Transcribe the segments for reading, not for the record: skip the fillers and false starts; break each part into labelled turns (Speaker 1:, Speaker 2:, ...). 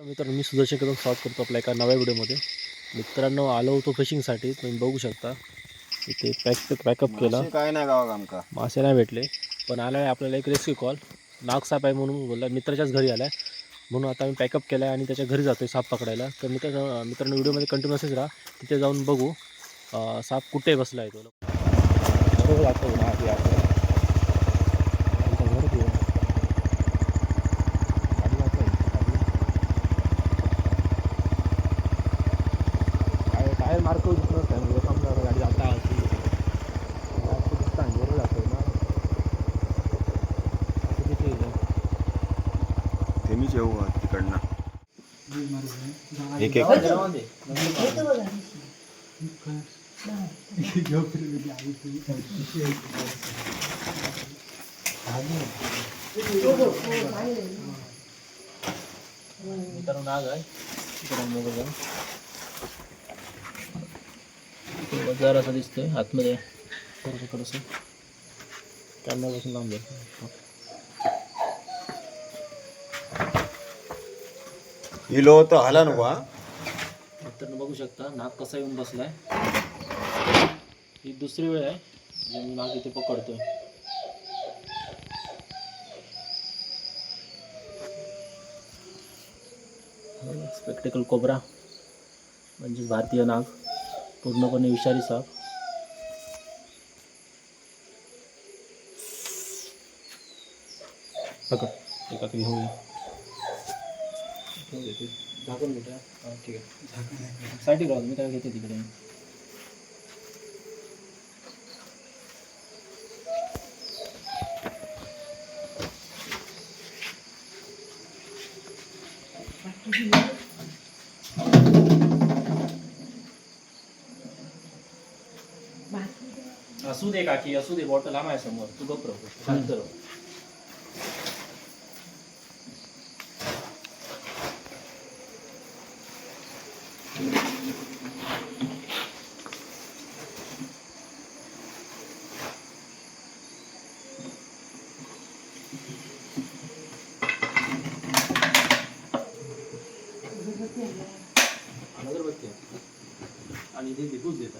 Speaker 1: मित्रांनो, मी सुदर्शन कदम स्वागत करतो आपल्या एका नव्या व्हिडिओमध्ये. मित्रांनो, आलो होतो फिशिंगसाठी. तुम्ही बघू शकता इथे पॅकअप केला.
Speaker 2: काय नाही गावा आमका
Speaker 1: मासे नाही भेटले, पण आला आहे आपल्याला एक रेस्क्यू कॉल. नागसाप आहे म्हणून बोलला, मित्राच्याच घरी आला आहे म्हणून आता आम्ही पॅकअप केला आहे आणि त्याच्या घरी जातो आहे साप पकडायला. तर मित्रांनो व्हिडिओमध्ये कंटिन्यू असेच राहा. तिथे जाऊन बघू साप कुठे बसला आहे तो. बरोबर जातो ना आधी आपल्याला घर घेऊ. टायर मार्क दिसत नाही, समजा गाडी जाता दिसता बरोबर जातो ना.
Speaker 2: तेनीच येऊ तिकडनं एक एक
Speaker 1: मित्रांनो नाग आहे बाजार असं दिसतंय आतमध्ये. थोडंसं कॅमेरापासून लांब जाईल.
Speaker 2: हिलो तर हाला नको हा.
Speaker 1: मित्रांनो बघू शकता नाग कसा येऊन बसलाय. ही दुसरी वेळ आहे जे मी नाग इथे पकडतोय. स्पेक्टिकल कोब्रा म्हणजे भारतीय नाग, पूर्णपणे विषारी साप. पकड एका घेऊन झाकून घेतो. हां ठीक आहे, साईडला राहू मी काय घेते तिकडे. असू दे काकी, असू दे, बॉटल आम्हाला समोर, तू गप्प राहू, शांत राहू. अगरबत्ती आणि इथे दिपूच देता.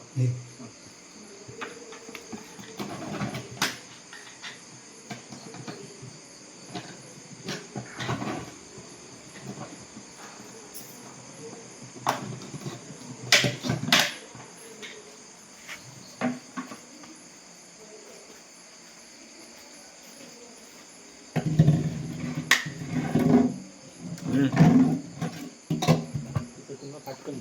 Speaker 1: फाटकन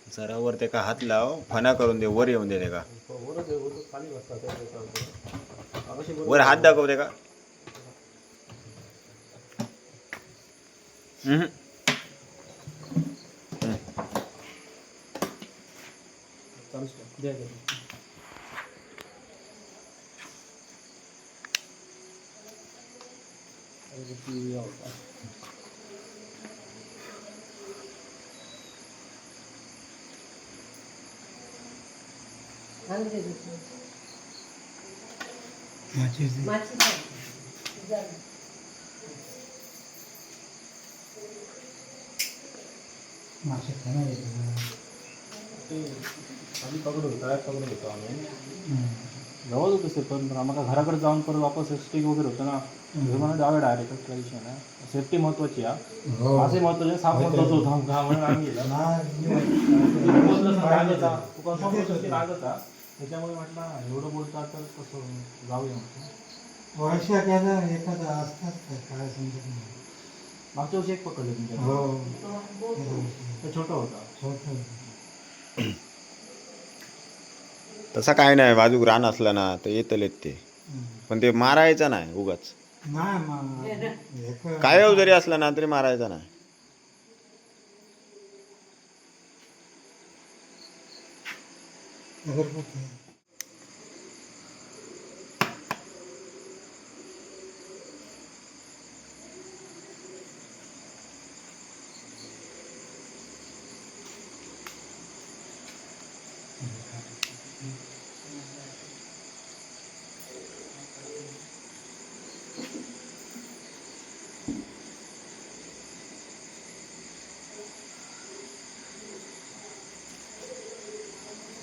Speaker 2: जरा वर ते का हात लाव, फना करून दे, वर येऊन दे ते का वर हात दाखवते का.
Speaker 3: मासे खाणार
Speaker 1: ते खाली पकडून तळ्यात पकडून होतो आम्ही जवळ होतं ते पण आम्हाला घराकडे जाऊन परत वापस स्टिक वगैरे होतं ना हे मला जावं डायरेक्ट ट्रेडिशन आहे सेफ्टी महत्त्वाची आहे
Speaker 3: हो
Speaker 1: असे महत्त्वाचे साप महत्त्वाचं होतं आमका म्हणून आम्ही गेलो रागाचा रागाचा त्याच्यामुळे म्हटलं एवढं बोलता तर कसं जाऊया म्हटलं
Speaker 3: वर्षाला एखादा असतात काय समजत नाही.
Speaker 1: मागच्या वर्षी एक पकडलं तुमच्या
Speaker 3: हो
Speaker 1: तो छोटा होता
Speaker 3: छोटं
Speaker 2: तसा काय नाही बाजूक रान असलं ना तर येतलेत ते पण ते मारायचं नाही उगाच
Speaker 3: नाही मग
Speaker 2: काय जरी असला ना तरी मारायचा नाही.
Speaker 3: अगरबत्ती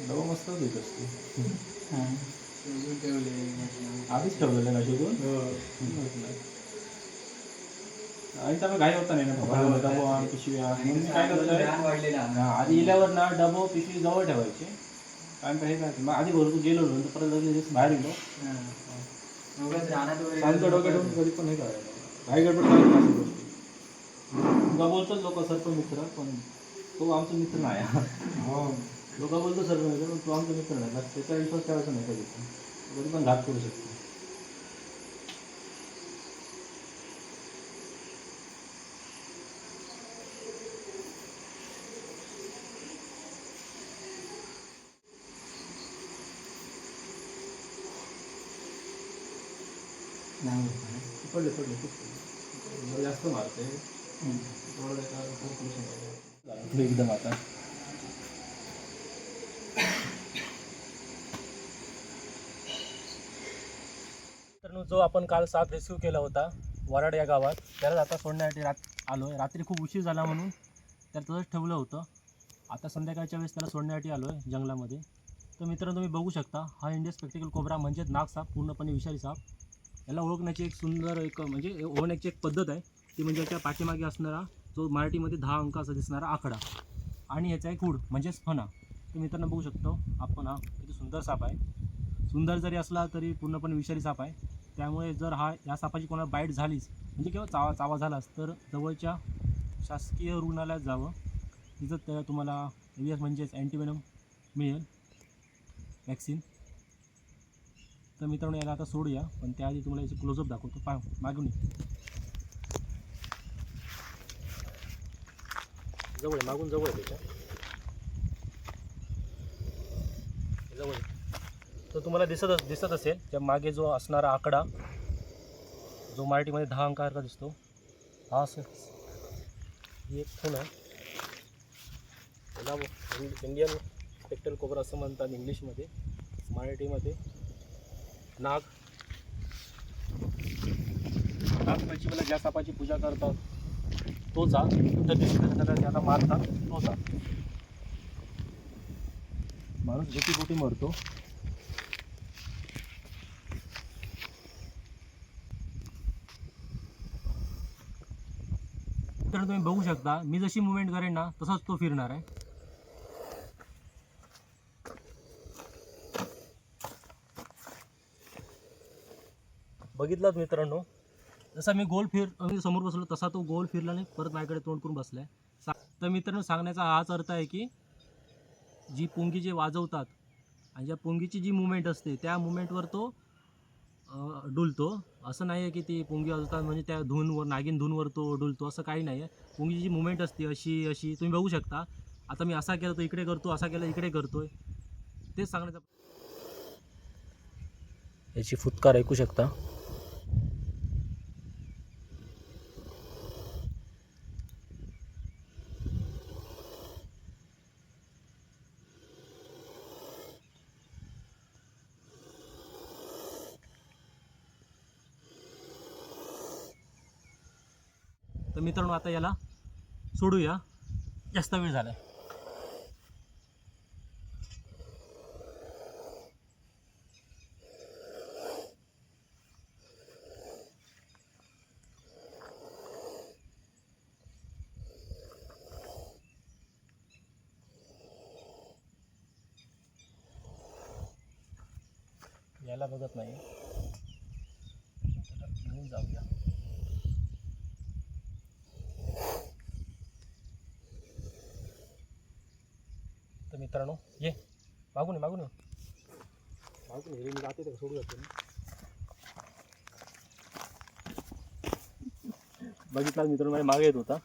Speaker 1: डबा मस्त देत असते
Speaker 3: ठेवले
Speaker 1: आधीच ठेवलेलं ना शिकून आणि त्यामुळे घाई होता नाही ना डबो आणि पिशव्या म्हणून मी काय करतोय आधी इल्यावर ना डबो पिशवी जवळ ठेवायची कारण काही काय मग आधी भरपूर गेलो नंतर परत लगेच बाहेर गेलो शांत डोक्यात ठेवून कधी पण हे करायचं घाई गडबड करायची अशी गोष्टी तुला बोलतोच लोक सर्प मित्र पण तो आमचा मित्र नाही
Speaker 3: हो
Speaker 1: लोक बोलतो सर्प मित्र पण तो आमचा मित्र नाही बस त्याचा विश्वास ठेवायचा नाही कधी पण कधी पण घात करू शकतो
Speaker 3: नाही
Speaker 1: पडले खूप पडले जास्त मारते एकदम आता तर जो आपण काल साप रेस्क्यू केला होता वराड या गावात त्याला आता सोडण्यासाठी आलो आहे रात्री खूप उशीर झाला म्हणून त्याला तसंच ठेवलं होतं आता संध्याकाळच्या वेळेस त्याला सोडण्यासाठी आलो आहे जंगलामध्ये तर मित्रांनो तुम्ही बघू शकता हा इंडियन स्पेक्टिकल कोब्रा म्हणजेच नाग साप पूर्णपणे विषारी साप याला ओळखण्याची एक सुंदर एक म्हणजे ओळखण्याची एक पद्धत आहे ती म्हणजे याच्या पाठीमागे असणारा जो मराठीमध्ये 10 अंक असा दिसणारा आकडा आणि याचा एक हुड म्हणजेच फणा तर मित्रांनो बघू शकतो आपण हा किती सुंदर साप आहे सुंदर जरी असला तरी पूर्णपणे विषारी साप आहे त्यामुळे जर या सापाची कोणाला बाईट झालीच म्हणजे किंवा चावा झालाच तर जवळच्या शासकीय रुग्णालयात जावं तिथं तुम्हाला एव्हीएस म्हणजेच अँटीवेनम मिळेल वॅक्सिन तर मित्रांनो याला आता सोडूया पण त्याआधी तुम्हाला याची क्लोजअप दाखवतो मागून जवळ मागून जवळ आहे त्याच्या जवळ तर तुम्हाला दिसत असेल त्या मागे जो असणारा आकडा जो मराठीमध्ये 10 अंकासारखा दिसतो हा असं ही एक खूण आहे त्याला इंडियन स्पेक्ट्रल कोब्रा असं म्हणतात इंग्लिशमध्ये मराठीमध्ये नाग पंचमीला ज्या सापाची पूजा करतात तो साप तर दिसत त्याला मारतात तो साप माणूस भीतीपोटी मरतो तर तुम्ही बघू शकता मी जशी मुवमेंट करेन ना तसाच तो फिरणार आहे बघितलात मित्रांनो जसा मी समोर बसलो तसा तो गोल फिरला नाही परत माझ्याकडे तोंड करून बसलाय तर मित्रांनो सांगण्याचा हाच अर्थ आहे की जी पुंगी जे वाजवतात आणि ज्या पुंगीची जी मुवमेंट असते त्या मुवमेंटवर तो डुलतो असं नाही आहे की ती पुंगी वाजवतात म्हणजे त्या धूनवर नागिन धूनवर तो डुलतो असं काही नाही आहे पुंगीची जी मुवमेंट असते अशी तुम्ही बघू शकता आता मी असा केला तो इकडे करतो असा केला इकडे करतोय तेच सांगण्याचा याची फुटकार ऐकू शकता तर मित्रांनो आता याला सोडूया जास्त वेळ झाला. याला बघत नाही, त्याला घेऊन जाऊया. तर मित्रांनो ये मागून ये, मागून ये, मागून ये. मी जाते तर सोडू जाते ना. बघितला मित्रांनो, माझ्या मागे येत होता.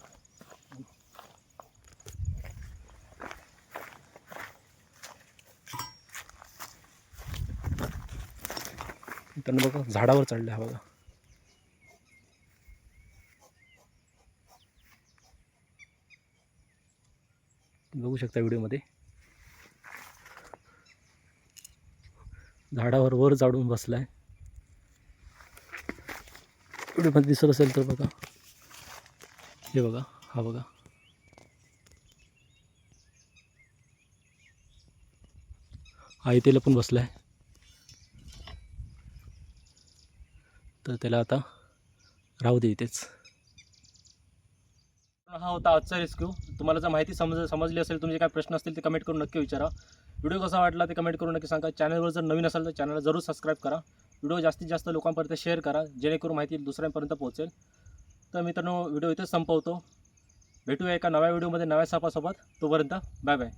Speaker 1: मित्रांनो बघा झाडावर चढला हा बघा. बघू शकता व्हिडिओमध्ये झाडावर वर चढून बसलाय. व्हिडिओमध्ये दिसत असेल तर बघा, हे बघा, हा बघा. हा इथे पण बसलाय. तर त्याला आता राहू दे इथेच. हा होता आजचा रेस्क्यू. तुम्हाला जर माहिती समजली असेल, तुमचे काय प्रश्न असतील ते कमेंट करून नक्की विचारा. व्हिडिओ कसा वाटला ते कमेंट करून नक्की सांगा. चॅनलवर जर नवीन असाल तर चॅनलला जरूर सबस्क्राईब करा. व्हिडिओ जास्तीत जास्त लोकांपर्यंत शेअर करा, जेणेकरून माहिती दुसऱ्यांपर्यंत पोहोचेल. तर मित्रांनो व्हिडिओ इथेच संपवतो. भेटूया एका नव्या व्हिडिओमध्ये नव्या सापासोबत. तोपर्यंत बाय बाय.